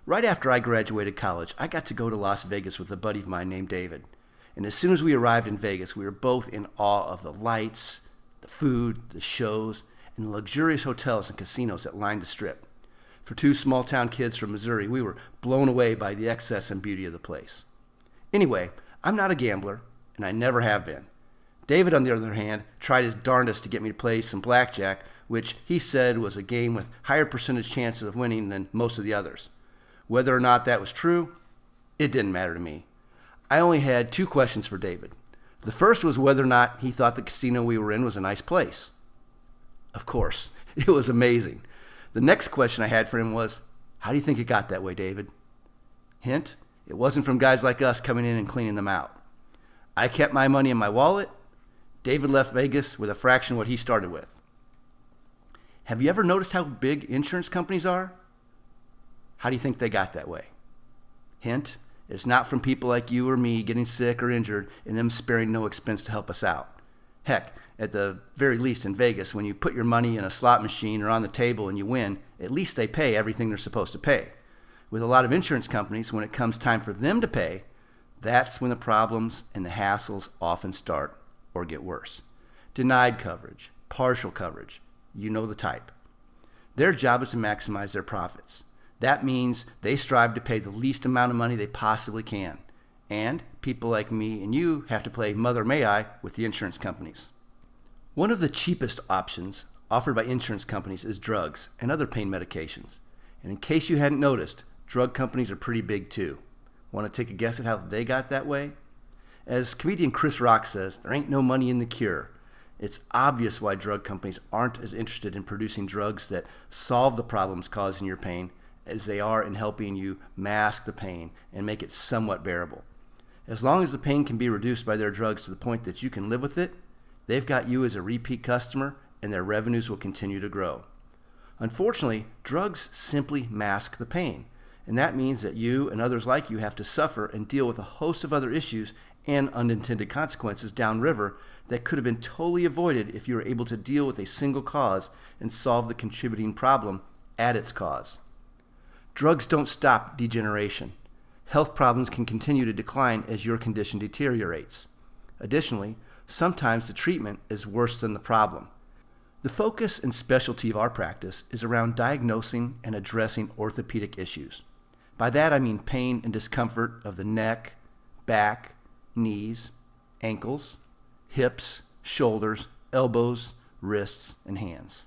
Right after I graduated college, I got to go to Las Vegas with a buddy of mine named David. And as soon as we arrived in Vegas, we were both in awe of the lights, the food, the shows, and the luxurious hotels and casinos that lined the strip. For two small town kids from Missouri, we were blown away by the excess and beauty of the place. Anyway, I'm not a gambler, and I never have been. David, on the other hand, tried his darndest to get me to play some blackjack, which he said was a game with higher percentage chances of winning than most of the others. Whether or not that was true, it didn't matter to me. I only had two questions for David. The first was whether or not he thought the casino we were in was a nice place. Of course, it was amazing. The next question I had for him was, how do you think it got that way, David? Hint, it wasn't from guys like us coming in and cleaning them out. I kept my money in my wallet. David left Vegas with a fraction of what he started with. Have you ever noticed how big insurance companies are? How do you think they got that way? Hint, it's not from people like you or me getting sick or injured and them sparing no expense to help us out. Heck, at the very least in Vegas, when you put your money in a slot machine or on the table and you win, at least they pay everything they're supposed to pay. With a lot of insurance companies, when it comes time for them to pay, that's when the problems and the hassles often start or get worse. Denied coverage, partial coverage, you know the type. Their job is to maximize their profits. That means they strive to pay the least amount of money they possibly can. And people like me and you have to play Mother May I with the insurance companies. One of the cheapest options offered by insurance companies is drugs and other pain medications. And in case you hadn't noticed, drug companies are pretty big too. Want to take a guess at how they got that way? As comedian Chris Rock says, there ain't no money in the cure. It's obvious why drug companies aren't as interested in producing drugs that solve the problems causing your pain as they are in helping you mask the pain and make it somewhat bearable. As long as the pain can be reduced by their drugs to the point that you can live with it, they've got you as a repeat customer and their revenues will continue to grow. Unfortunately, drugs simply mask the pain, and that means that you and others like you have to suffer and deal with a host of other issues and unintended consequences downriver that could have been totally avoided if you were able to deal with a single cause and solve the contributing problem at its cause. Drugs don't stop degeneration. Health problems can continue to decline as your condition deteriorates. Additionally, sometimes the treatment is worse than the problem. The focus and specialty of our practice is around diagnosing and addressing orthopedic issues. By that I mean pain and discomfort of the neck, back, knees, ankles, hips, shoulders, elbows, wrists, and hands.